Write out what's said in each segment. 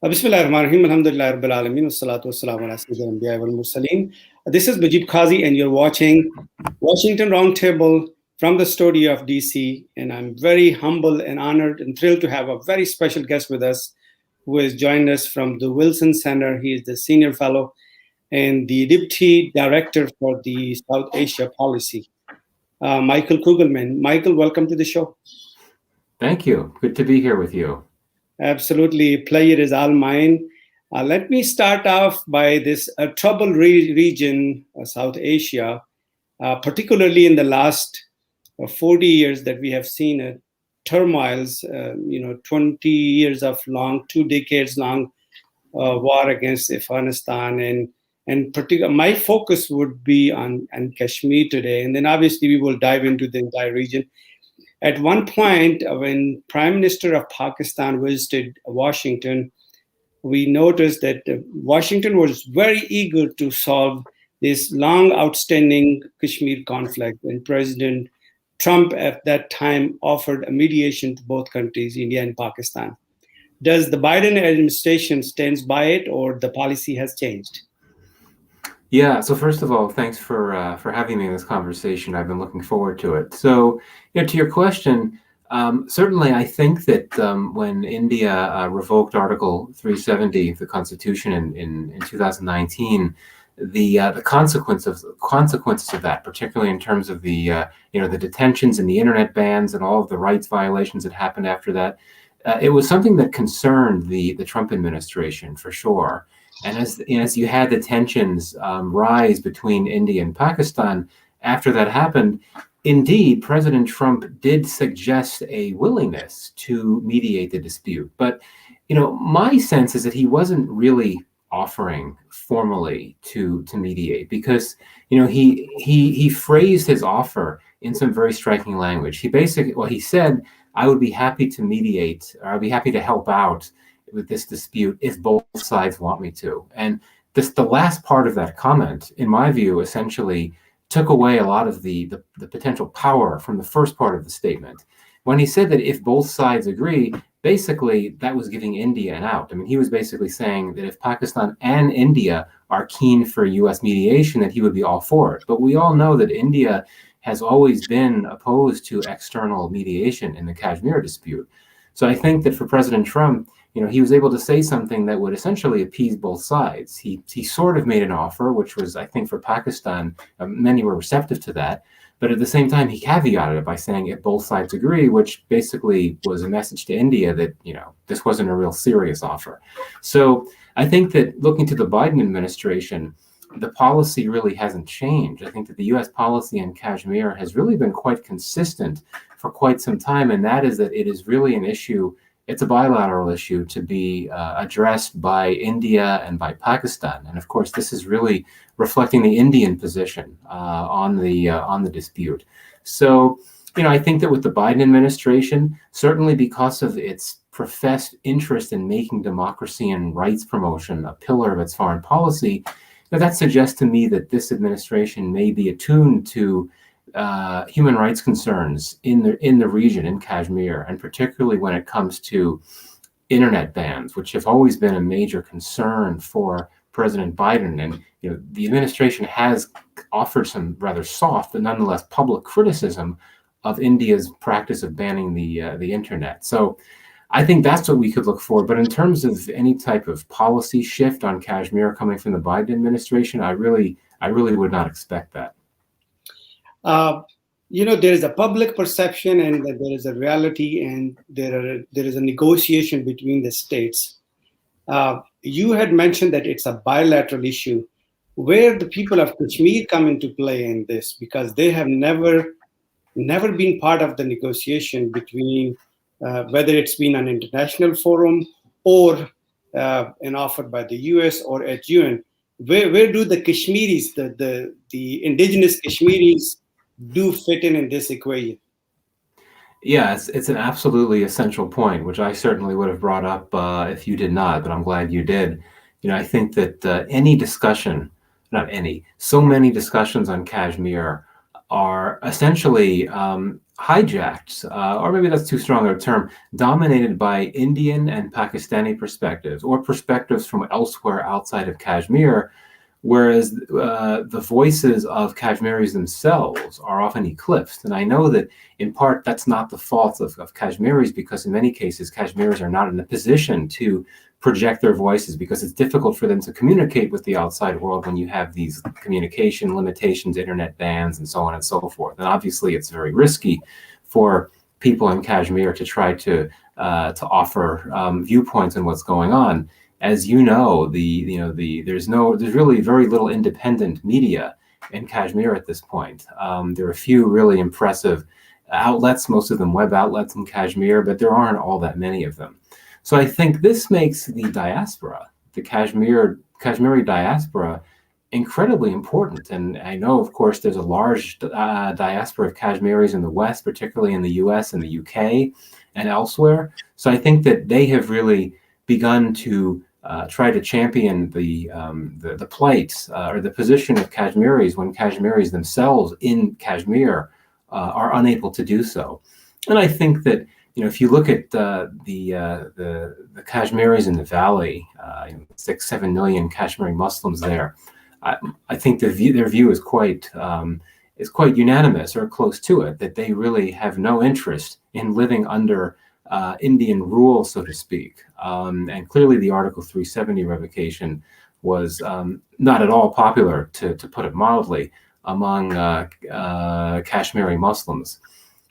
Bismillahirrahmanirrahim. Alhamdulillah Rabbil Alameen. Wassalatu wassalamu ala sayyidil anbiya wal mursaleen. This is Mujeeb Kazi, and you're watching Washington Roundtable from the studio of DC. And I'm very humble and honored and thrilled to have a very special guest with us who has joined us from the Wilson Center. He is the senior fellow and the deputy director for the South Asia policy, Michael Kugelman. Michael, welcome to the show. Thank you. Good to be here with you. Absolutely. Pleasure is all mine. Let me start off by this troubled region, South Asia, particularly in the last 40 years that we have seen turmoils, 20 years of long, 2 decades long war against Afghanistan. And my focus would be on Kashmir today. And then obviously we will dive into the entire region. At one point, when Prime Minister of Pakistan visited Washington, we noticed that Washington was very eager to solve this long outstanding Kashmir conflict. And President Trump at that time offered a mediation to both countries, India and Pakistan. Does the Biden administration stands by it, or the policy has changed? Yeah. So first of all, thanks for having me in this conversation. I've been looking forward to it. So, to your question, certainly I think that when India revoked Article 370 of the Constitution in 2019, the consequences of that, particularly in terms of the detentions and the internet bans and all of the rights violations that happened after that, it was something that concerned the Trump administration for sure. And as you had the tensions rise between India and Pakistan, after that happened, indeed, President Trump did suggest a willingness to mediate the dispute. But, my sense is that he wasn't really offering formally to mediate because, he phrased his offer in some very striking language. He said, I would be happy to mediate, or I'd be happy to help out with this dispute if both sides want me to. And the last part of that comment, in my view, essentially took away a lot of the potential power from the first part of the statement. When he said that if both sides agree, basically that was giving India an out. I mean, he was basically saying that if Pakistan and India are keen for US mediation, that he would be all for it. But we all know that India has always been opposed to external mediation in the Kashmir dispute. So I think that for President Trump, he was able to say something that would essentially appease both sides. He sort of made an offer, which was, I think, for Pakistan, many were receptive to that. But at the same time, he caveated it by saying if both sides agree, which basically was a message to India that, this wasn't a real serious offer. So I think that looking to the Biden administration, the policy really hasn't changed. I think that the U.S. policy in Kashmir has really been quite consistent for quite some time, and that is that it is really an issue. It's a bilateral issue to be addressed by India and by Pakistan, and of course, this is really reflecting the Indian position on the dispute. So, I think that with the Biden administration, certainly because of its professed interest in making democracy and rights promotion a pillar of its foreign policy, that suggests to me that this administration may be attuned to human rights concerns in the region, in Kashmir, and particularly when it comes to internet bans, which have always been a major concern for President Biden. And the administration has offered some rather soft but nonetheless public criticism of India's practice of banning the internet. So I think that's what we could look for. But in terms of any type of policy shift on Kashmir coming from the Biden administration, I really would not expect that. There is a public perception and there is a reality, and there is a negotiation between the states. You had mentioned that it's a bilateral issue. Where the people of Kashmir come into play in this, because they have never been part of the negotiation between whether it's been an international forum or an offer by the US or at UN. Where do the Kashmiris, the indigenous Kashmiris, do fit in this equation? Yeah, it's an absolutely essential point, which I certainly would have brought up if you did not, but I'm glad you did. I think that so many discussions on Kashmir are essentially hijacked, or maybe that's too strong a term, dominated by Indian and Pakistani perspectives, or perspectives from elsewhere outside of Kashmir, whereas the voices of Kashmiris themselves are often eclipsed. And I know that in part that's not the fault of Kashmiris, because in many cases Kashmiris are not in a position to project their voices, because it's difficult for them to communicate with the outside world when you have these communication limitations, internet bans, and so on and so forth. And obviously it's very risky for people in Kashmir to try to offer viewpoints on what's going on. As you know, there's really very little independent media in Kashmir at this point. There are a few really impressive outlets, most of them web outlets in Kashmir, but there aren't all that many of them. So I think this makes the diaspora, the Kashmiri diaspora, incredibly important. And I know, of course, there's a large diaspora of Kashmiris in the West, particularly in the US and the UK and elsewhere. So I think that they have really begun to try to champion the plight or the position of Kashmiris when Kashmiris themselves in Kashmir are unable to do so. And I think that, if you look at the Kashmiris in the valley, 6-7 million Kashmiri Muslims there, I think their view is quite unanimous or close to it, that they really have no interest in living under Indian rule, so to speak. And clearly the Article 370 revocation was not at all popular, to put it mildly, among Kashmiri Muslims.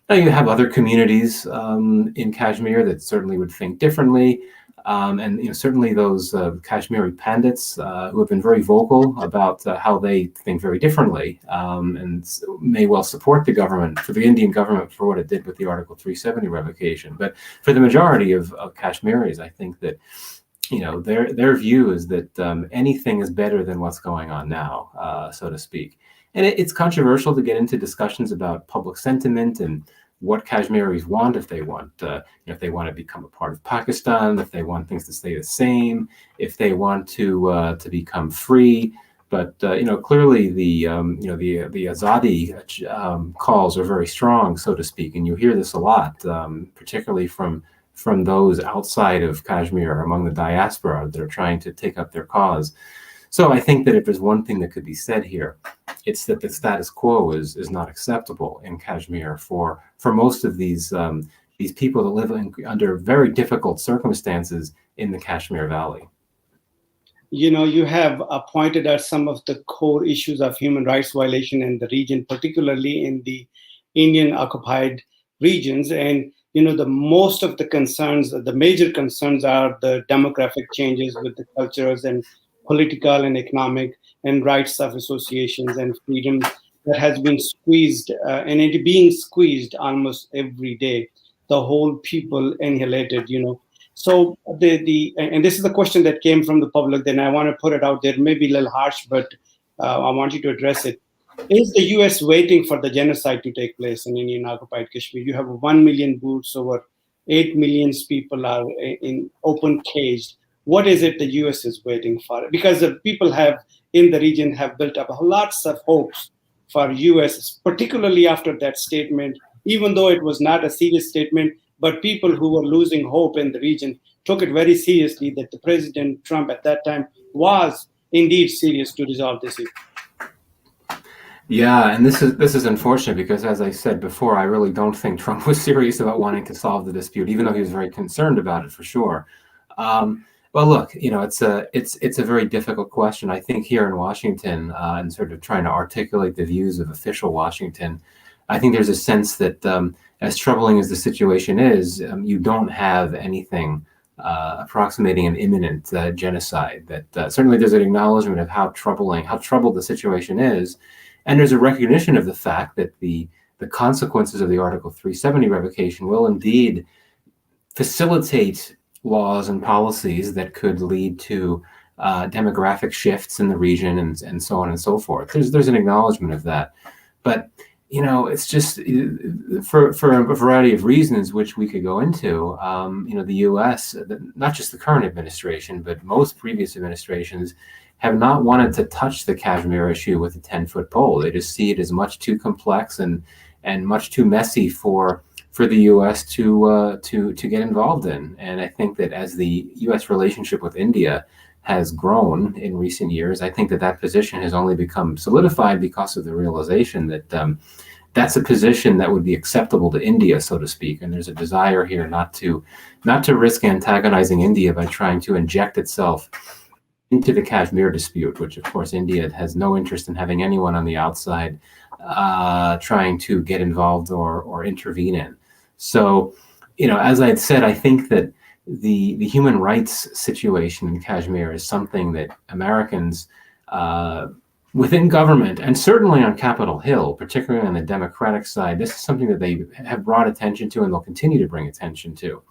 Now you have other communities in Kashmir that certainly would think differently. And certainly those Kashmiri Pandits who have been very vocal about how they think very differently, and may well support the government, for the Indian government, for what it did with the Article 370 revocation. But for the majority of Kashmiris, I think that their view is that anything is better than what's going on now, so to speak. And it's controversial to get into discussions about public sentiment and what Kashmiris want, if they want to become a part of Pakistan, if they want things to stay the same, if they want to become free. But clearly the Azadi calls are very strong, so to speak, and you hear this a lot, particularly from those outside of Kashmir, among the diaspora that are trying to take up their cause. So I think that if there's one thing that could be said here, it's that the status quo is not acceptable in Kashmir for most of these people that live under very difficult circumstances in the Kashmir Valley. You have pointed at some of the core issues of human rights violation in the region, particularly in the Indian occupied regions. And most of the major concerns are the demographic changes with the cultures and political and economic and rights of associations and freedom that has been squeezed, and it being squeezed almost every day. The whole people annihilated, So and this is the question that came from the public. Then I want to put it out there, maybe a little harsh, but I want you to address it. Is the U.S. waiting for the genocide to take place in Indian occupied Kashmir? You have 1 million boots, over 8 million people are in open caged. What is it the U.S. is waiting for? Because the people in the region have built up lots of hopes for U.S., particularly after that statement, even though it was not a serious statement, but people who were losing hope in the region took it very seriously that the President Trump at that time was indeed serious to resolve this issue. Yeah, and this is unfortunate, because as I said before, I really don't think Trump was serious about wanting to solve the dispute, even though he was very concerned about it for sure. Well, look, it's a very difficult question. I think here in Washington, and sort of trying to articulate the views of official Washington, I think there's a sense that as troubling as the situation is, you don't have anything approximating an imminent genocide. That certainly there's an acknowledgement of how troubled the situation is, and there's a recognition of the fact that the consequences of the Article 370 revocation will indeed facilitate laws and policies that could lead to demographic shifts in the region and so on and so forth. There's an acknowledgement of that. But it's just for a variety of reasons, which we could go into. The U.S., not just the current administration, but most previous administrations have not wanted to touch the Kashmir issue with a 10-foot pole. They just see it as much too complex and much too messy for the U.S. to get involved in. And I think that as the U.S. relationship with India has grown in recent years, I think that position has only become solidified because of the realization that that's a position that would be acceptable to India, so to speak. And there's a desire here not to risk antagonizing India by trying to inject itself into the Kashmir dispute, which of course India has no interest in having anyone on the outside trying to get involved or intervene in. So, as I had said, I think that the human rights situation in Kashmir is something that Americans within government, and certainly on Capitol Hill, particularly on the Democratic side, this is something that they have brought attention to and they'll continue to bring attention to.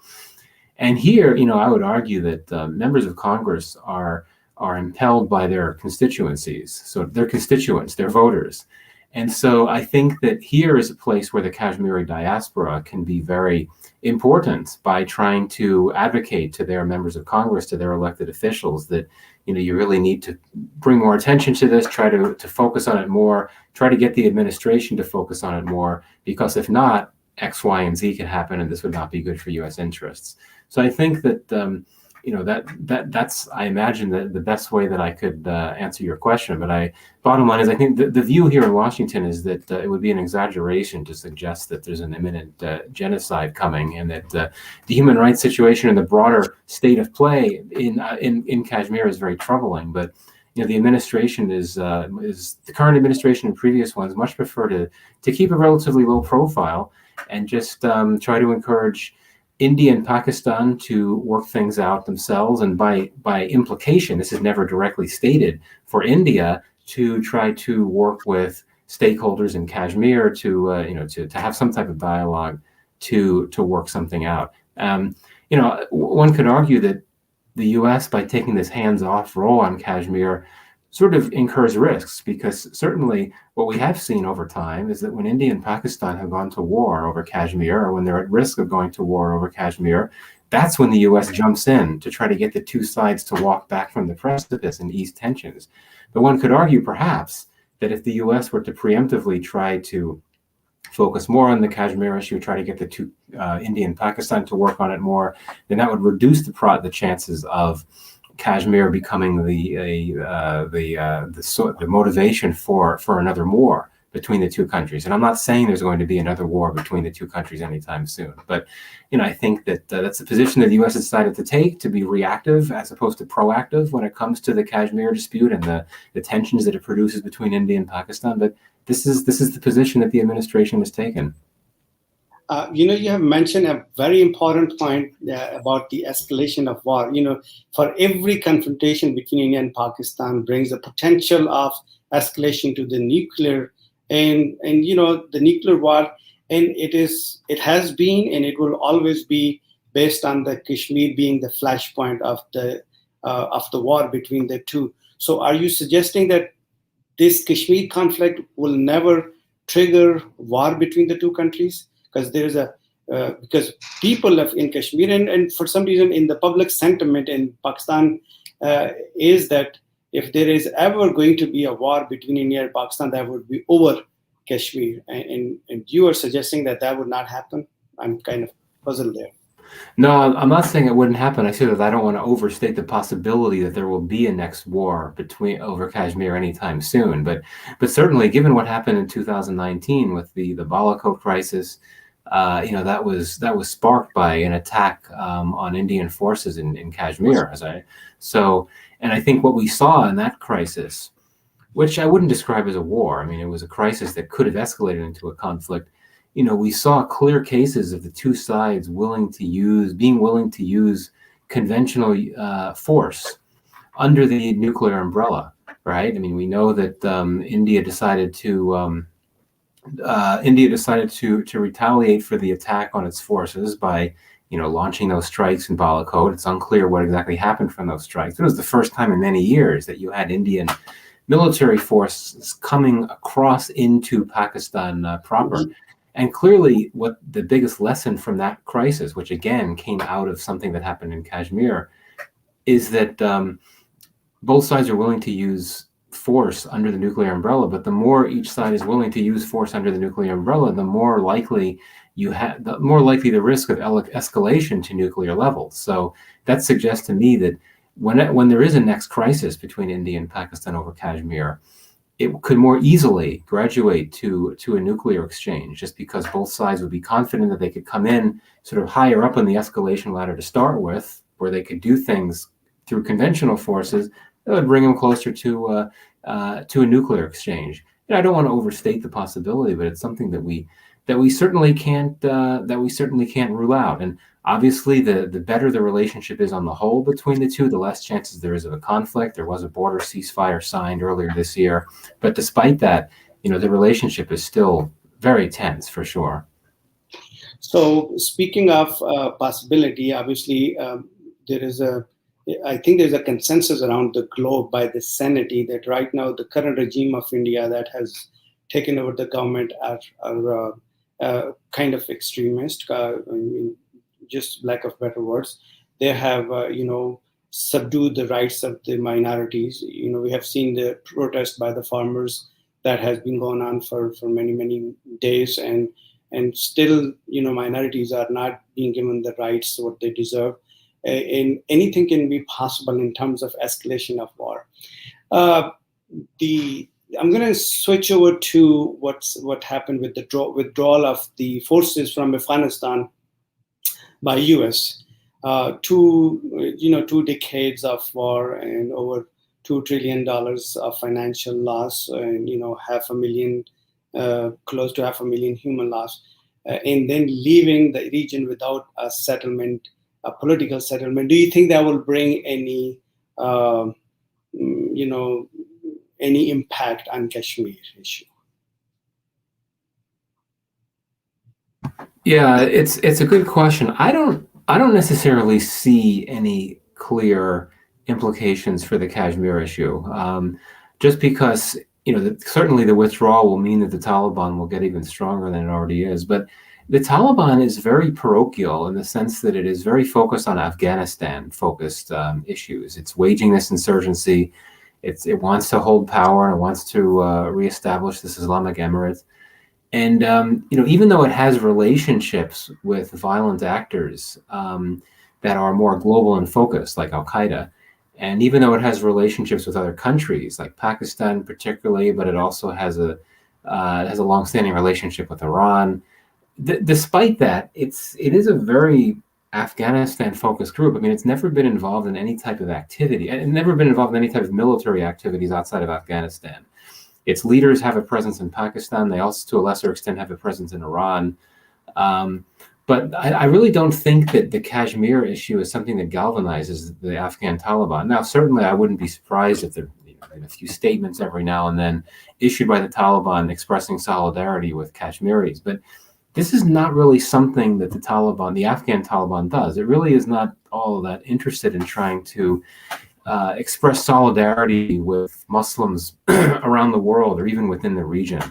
And here, I would argue that members of Congress are impelled by their constituencies, so their constituents, their voters. And so I think that here is a place where the Kashmiri diaspora can be very important by trying to advocate to their members of Congress, to their elected officials, that you really need to bring more attention to this, try to focus on it more, try to get the administration to focus on it more, because if not, X, Y, and Z could happen, and this would not be good for U.S. interests. So I think that that's I imagine the best way that I could answer your question. But bottom line is, I think the view here in Washington is that it would be an exaggeration to suggest that there's an imminent genocide coming, and that the human rights situation and the broader state of play in Kashmir is very troubling. But the administration is the current administration and previous ones much prefer to keep a relatively low profile and just try to encourage India and Pakistan to work things out themselves, and by implication, this is never directly stated, for India to try to work with stakeholders in Kashmir to have some type of dialogue to work something out. One could argue that the U.S., by taking this hands-off role on Kashmir, sort of incurs risks, because certainly what we have seen over time is that when India and Pakistan have gone to war over Kashmir, or when they're at risk of going to war over Kashmir, that's when the U.S. jumps in to try to get the two sides to walk back from the precipice and ease tensions. But one could argue perhaps that if the U.S. were to preemptively try to focus more on the Kashmir issue, try to get the two, India and Pakistan, to work on it more, then that would reduce the chances of Kashmir becoming the motivation for another war between the two countries. And I'm not saying there's going to be another war between the two countries anytime soon, but I think that that's a position that the U.S. has decided to take, to be reactive as opposed to proactive when it comes to the Kashmir dispute and the tensions that it produces between India and Pakistan. But this is the position that the administration has taken. You have mentioned a very important point about the escalation of war. For every confrontation between India and Pakistan brings the potential of escalation to the nuclear and the nuclear war. And it has been, and it will always be, based on the Kashmir being the flashpoint of the war between the two. So are you suggesting that this Kashmir conflict will never trigger war between the two countries? Because there's because people in Kashmir and for some reason in the public sentiment in Pakistan is that if there is ever going to be a war between India and Pakistan, that would be over Kashmir. And you are suggesting that would not happen? I'm kind of puzzled there. No, I'm not saying it wouldn't happen. I said that I don't want to overstate the possibility that there will be a next war over Kashmir anytime soon. But certainly, given what happened in 2019 with the Balakot crisis, that was sparked by an attack on Indian forces in Kashmir. And I think what we saw in that crisis, which I wouldn't describe as a war, I mean, it was a crisis that could have escalated into a conflict. We saw clear cases of the two sides being willing to use conventional force under the nuclear umbrella, right? I mean, we know that India decided to retaliate for the attack on its forces by, launching those strikes in Balakot. It's unclear what exactly happened from those strikes. It was the first time in many years that you had Indian military force coming across into Pakistan proper. Mhm. And clearly, what the biggest lesson from that crisis, which again came out of something that happened in Kashmir, is that both sides are willing to use force under the nuclear umbrella. But the more each side is willing to use force under the nuclear umbrella, the more likely the risk of escalation to nuclear levels. So that suggests to me that when there is a next crisis between India and Pakistan over Kashmir, it could more easily graduate to a nuclear exchange, just because both sides would be confident that they could come in sort of higher up on the escalation ladder to start with, where they could do things through conventional forces that would bring them closer to a nuclear exchange. And I don't want to overstate the possibility, but it's something that we certainly can't rule out. And obviously, the better the relationship is on the whole between the two, the less chances there is of a conflict. There was a border ceasefire signed earlier this year, but despite that, the relationship is still very tense for sure. So speaking of possibility, obviously I think there's a consensus around the globe by the Senate that right now the current regime of India that has taken over the government are kind of extremist. I mean, just lack of better words. They have subdued the rights of the minorities. We have seen the protest by the farmers that has been going on for many days, and still minorities are not being given the rights what they deserve. And anything can be possible in terms of escalation of war. I'm going to switch over to what happened with the withdrawal of the forces from Afghanistan by U.S. 2 decades of war and over $2 trillion of financial loss, and close to 500,000 human loss, and then leaving the region without a settlement. A political settlement. Do you think that will bring any impact on Kashmir issue? Yeah, it's a good question. I don't necessarily see any clear implications for the Kashmir issue. Just because certainly the withdrawal will mean that the Taliban will get even stronger than it already is, but the Taliban is very parochial in the sense that it is very focused on Afghanistan-focused issues. It's waging this insurgency. It wants to hold power, and it wants to reestablish this Islamic Emirate. And even though it has relationships with violent actors that are more global in focus, like Al Qaeda, and even though it has relationships with other countries, like Pakistan particularly, but it also has a long-standing relationship with Iran. Despite that, it is a very Afghanistan-focused group. I mean, it's never been involved in any type of activity, and never been involved in any type of military activities outside of Afghanistan. Its leaders have a presence in Pakistan. They also, to a lesser extent, have a presence in Iran. But I really don't think that the Kashmir issue is something that galvanizes the Afghan Taliban. Now, certainly, I wouldn't be surprised if there are a few statements every now and then issued by the Taliban expressing solidarity with Kashmiris, but this is not really something that the Afghan Taliban does. It really is not all that interested in trying to express solidarity with Muslims around the world or even within the region.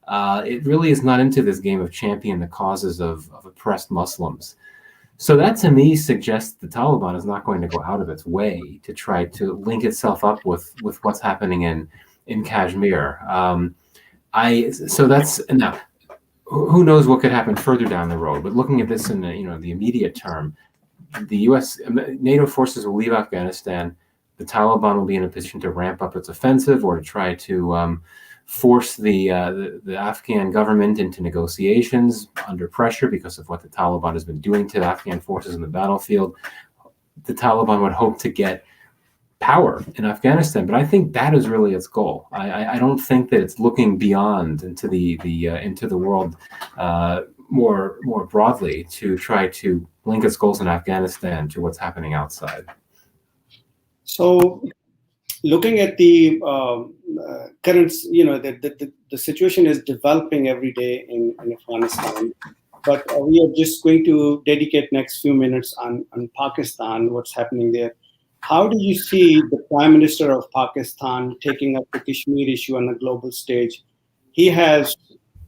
It really is not into this game of championing the causes of oppressed Muslims. So that to me suggests the Taliban is not going to go out of its way to try to link itself up with what's happening in Kashmir. So that's enough. Who knows what could happen further down the road? But looking at this in the immediate term, the U.S. NATO forces will leave Afghanistan. The Taliban will be in a position to ramp up its offensive or to try to force the Afghan government into negotiations under pressure because of what the Taliban has been doing to the Afghan forces in the battlefield. The Taliban would hope to get power in Afghanistan, but I think that is really its goal. I don't think that it's looking beyond into the world more broadly to try to link its goals in Afghanistan to what's happening outside. So, looking at the current, the situation is developing every day in Afghanistan, but we are just going to dedicate next few minutes on Pakistan, what's happening there. how do you see the Prime Minister of Pakistan taking up the Kashmir issue on a global stage? He has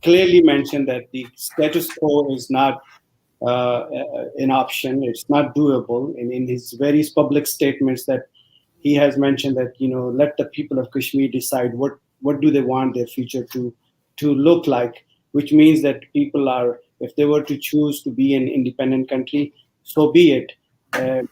clearly mentioned that the status quo is not an option. It's not doable. And in his various public statements, that he has mentioned that let the people of Kashmir decide what do they want their future to look like, which means that people are, if they were to choose to be an independent country, so be it. Uh,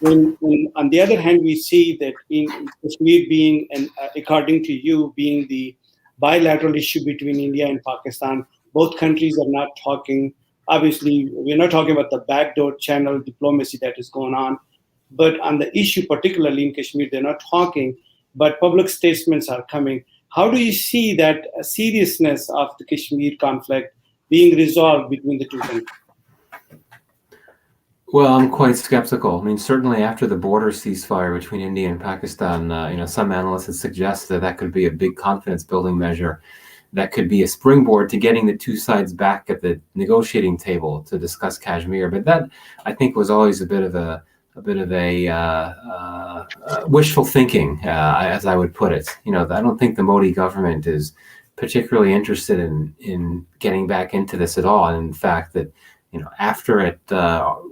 on the other hand, we see that in Kashmir being, and according to you, being the bilateral issue between India and Pakistan, both countries are not talking. Obviously, we're not talking about the backdoor channel diplomacy that is going on, but on the issue, particularly in Kashmir, they're not talking, but public statements are coming. How do you see that seriousness of the Kashmir conflict being resolved between the two countries? Well, I'm quite skeptical. I mean, certainly after the border ceasefire between India and Pakistan, some analysts have suggested that that could be a big confidence-building measure, that could be a springboard to getting the two sides back at the negotiating table to discuss Kashmir. But that, I think, was always a bit of a wishful thinking, as I would put it. I don't think the Modi government is particularly interested in getting back into this at all. And in fact, that after it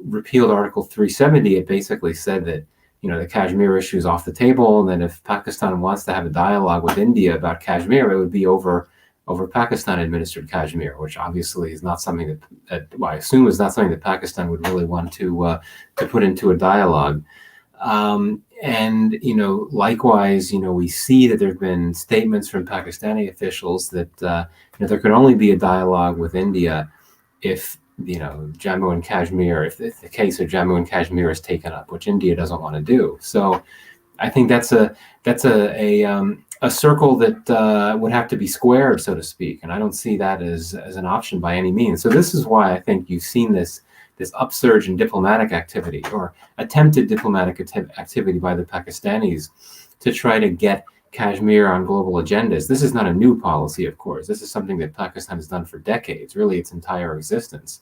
repealed Article 370, it basically said that the Kashmir issue is off the table, and then if Pakistan wants to have a dialogue with India about Kashmir, it would be over Pakistan-administered Kashmir, which obviously is not something that I assume is not something that Pakistan would really want to put into a dialogue. And likewise, we see that there have been statements from Pakistani officials that there could only be a dialogue with India if Jammu and Kashmir, if the case of Jammu and Kashmir is taken up, which India doesn't want to do. So I think that's a circle that would have to be squared, so to speak. And I don't see that as an option by any means. So this is why I think you've seen this upsurge in diplomatic activity, or attempted diplomatic activity by the Pakistanis to try to get Kashmir on global agendas. This is not a new policy, of course. This is something that Pakistan has done for decades, really its entire existence.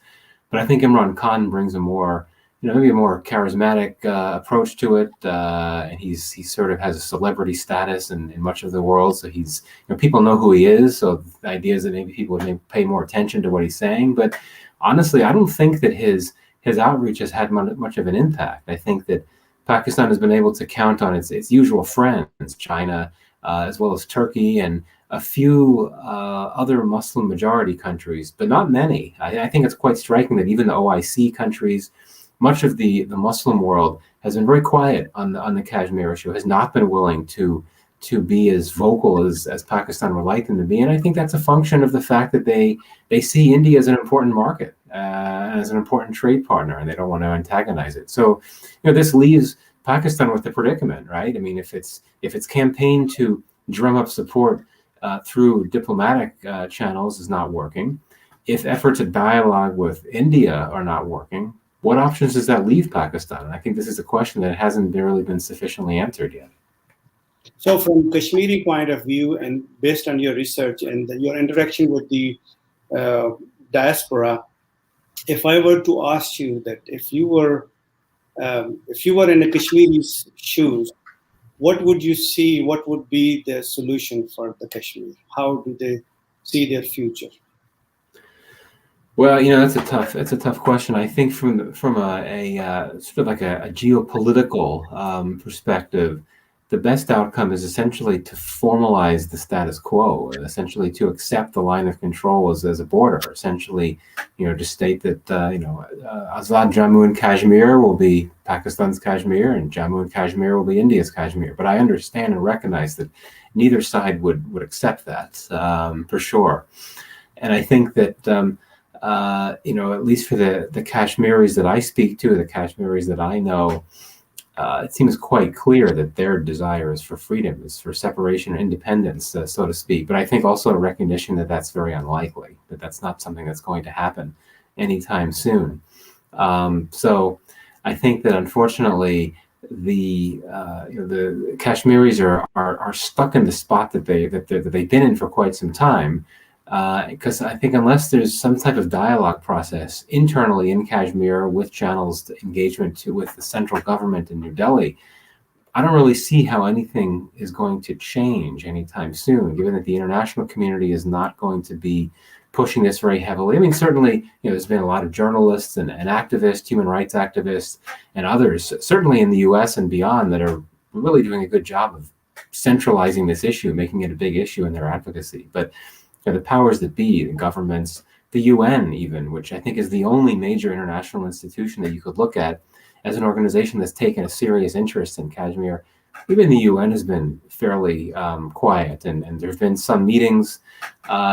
But I think Imran Khan brings a more, maybe a more charismatic approach to it. And he sort of has a celebrity status in much of the world. So he's, people know who he is. So the idea is that maybe people would pay more attention to what he's saying. But honestly, I don't think that his outreach has had much of an impact. I think that Pakistan has been able to count on its usual friends, China, as well as Turkey, and a few other Muslim majority countries, but not many. I think it's quite striking that even the OIC countries, much of the Muslim world, has been very quiet on the Kashmir issue, has not been willing to be as vocal as Pakistan would like them to be. And I think that's a function of the fact that they see India as an important market, as an important trade partner, and they don't want to antagonize it. So, this leaves Pakistan with the predicament, right? I mean, if its campaign to drum up support through diplomatic channels is not working, if efforts at dialogue with India are not working, what options does that leave Pakistan? And I think this is a question that hasn't really been sufficiently answered yet. So from Kashmiri point of view, and based on your research and your interaction with the diaspora, if I were to ask you that if you were in a Kashmiri's shoes, what would you see? What would be the solution for the Kashmir? How do they see their future? Well, that's a tough question. I think from a sort of like a geopolitical perspective, the best outcome is essentially to formalize the status quo, essentially to accept the line of control as a border, essentially, to state that, Azad Jammu and Kashmir will be Pakistan's Kashmir, and Jammu and Kashmir will be India's Kashmir. But I understand and recognize that neither side would accept that, for sure. And I think that, at least for the Kashmiris that I speak to, the Kashmiris that I know, it seems quite clear that their desire is for freedom, is for separation and independence, so to speak. But I think also a recognition that that's very unlikely, that that's not something that's going to happen anytime soon. So I think that unfortunately the Kashmiris are stuck in the spot that they've been in for quite some time, Because I think unless there's some type of dialogue process internally in Kashmir with channels to engagement with the central government in New Delhi, I don't really see how anything is going to change anytime soon, given that the international community is not going to be pushing this very heavily. I mean, certainly, there's been a lot of journalists and activists, human rights activists, and others, certainly in the US and beyond, that are really doing a good job of centralizing this issue, making it a big issue in their advocacy. But the powers that be, the governments, the UN even, which I think is the only major international institution that you could look at as an organization that's taken a serious interest in Kashmir, even the UN has been fairly quiet. And there have been some meetings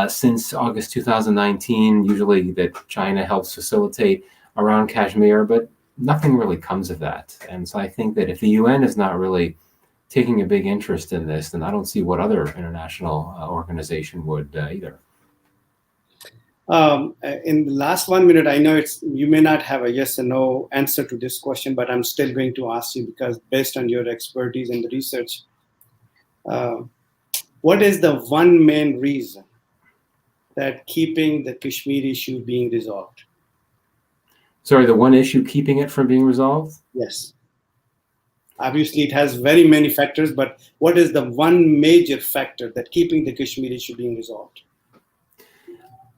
since August 2019, usually that China helps facilitate around Kashmir, but nothing really comes of that. And so I think that if the UN is not really taking a big interest in this, then I don't see what other international organization would either. In the last 1 minute, I know you may not have a yes or no answer to this question, but I'm still going to ask you because based on your expertise in the research, what is the one main reason that keeping the Kashmir issue being resolved? Sorry, the one issue keeping it from being resolved? Yes. Obviously, it has very many factors, but what is the one major factor that keeping the Kashmir issue being resolved?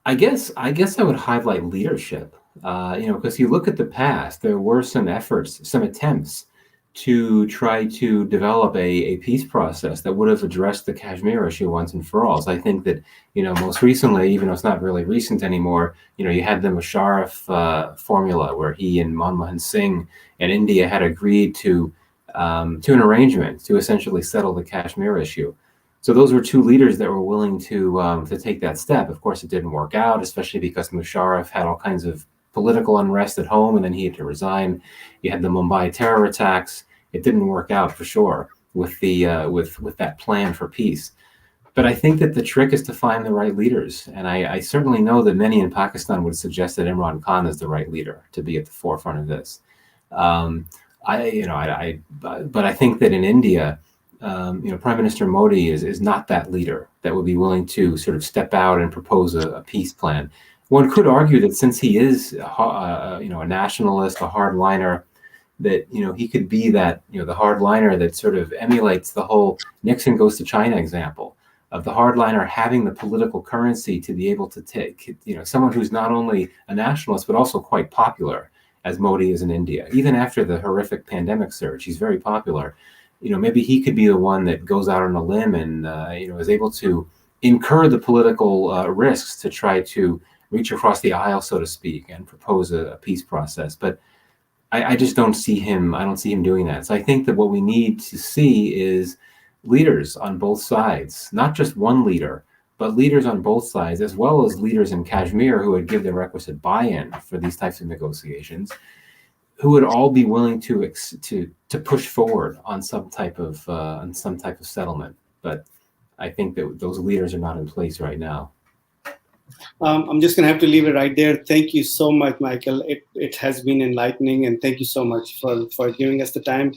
I guess I would highlight leadership, because you look at the past, there were some efforts, some attempts to try to develop a peace process that would have addressed the Kashmir issue once and for all. So I think that, most recently, even though it's not really recent anymore, you had the Musharraf formula where he and Manmohan Singh and India had agreed to an arrangement to essentially settle the Kashmir issue. So those were two leaders that were willing to take that step. Of course, it didn't work out, especially because Musharraf had all kinds of political unrest at home, and then he had to resign. You had the Mumbai terror attacks. It didn't work out for sure with the with that plan for peace. But I think that the trick is to find the right leaders, and I certainly know that many in Pakistan would suggest that Imran Khan is the right leader to be at the forefront of this. But I think that in India, Prime Minister Modi is not that leader that would be willing to sort of step out and propose a peace plan. One could argue that since he is, a nationalist, a hardliner, that he could be that the hardliner that sort of emulates the whole Nixon goes to China example of the hardliner having the political currency to be able to take someone who's not only a nationalist but also quite popular, as Modi is in India. Even after the horrific pandemic surge, he's very popular. Maybe he could be the one that goes out on a limb and, is able to incur the political risks to try to reach across the aisle, so to speak, and propose a peace process. But I just don't see him. I don't see him doing that. So I think that what we need to see is leaders on both sides, not just one leader, but leaders on both sides, as well as leaders in Kashmir who would give the requisite buy-in for these types of negotiations, who would all be willing to push forward on some type of settlement. But I think that those leaders are not in place right now. I'm just going to have to leave it right there. Thank you so much, Michael. It has been enlightening, and thank you so much for giving us the time.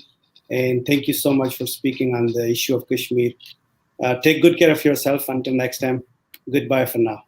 And thank you so much for speaking on the issue of Kashmir. Take good care of yourself until next time. Goodbye for now.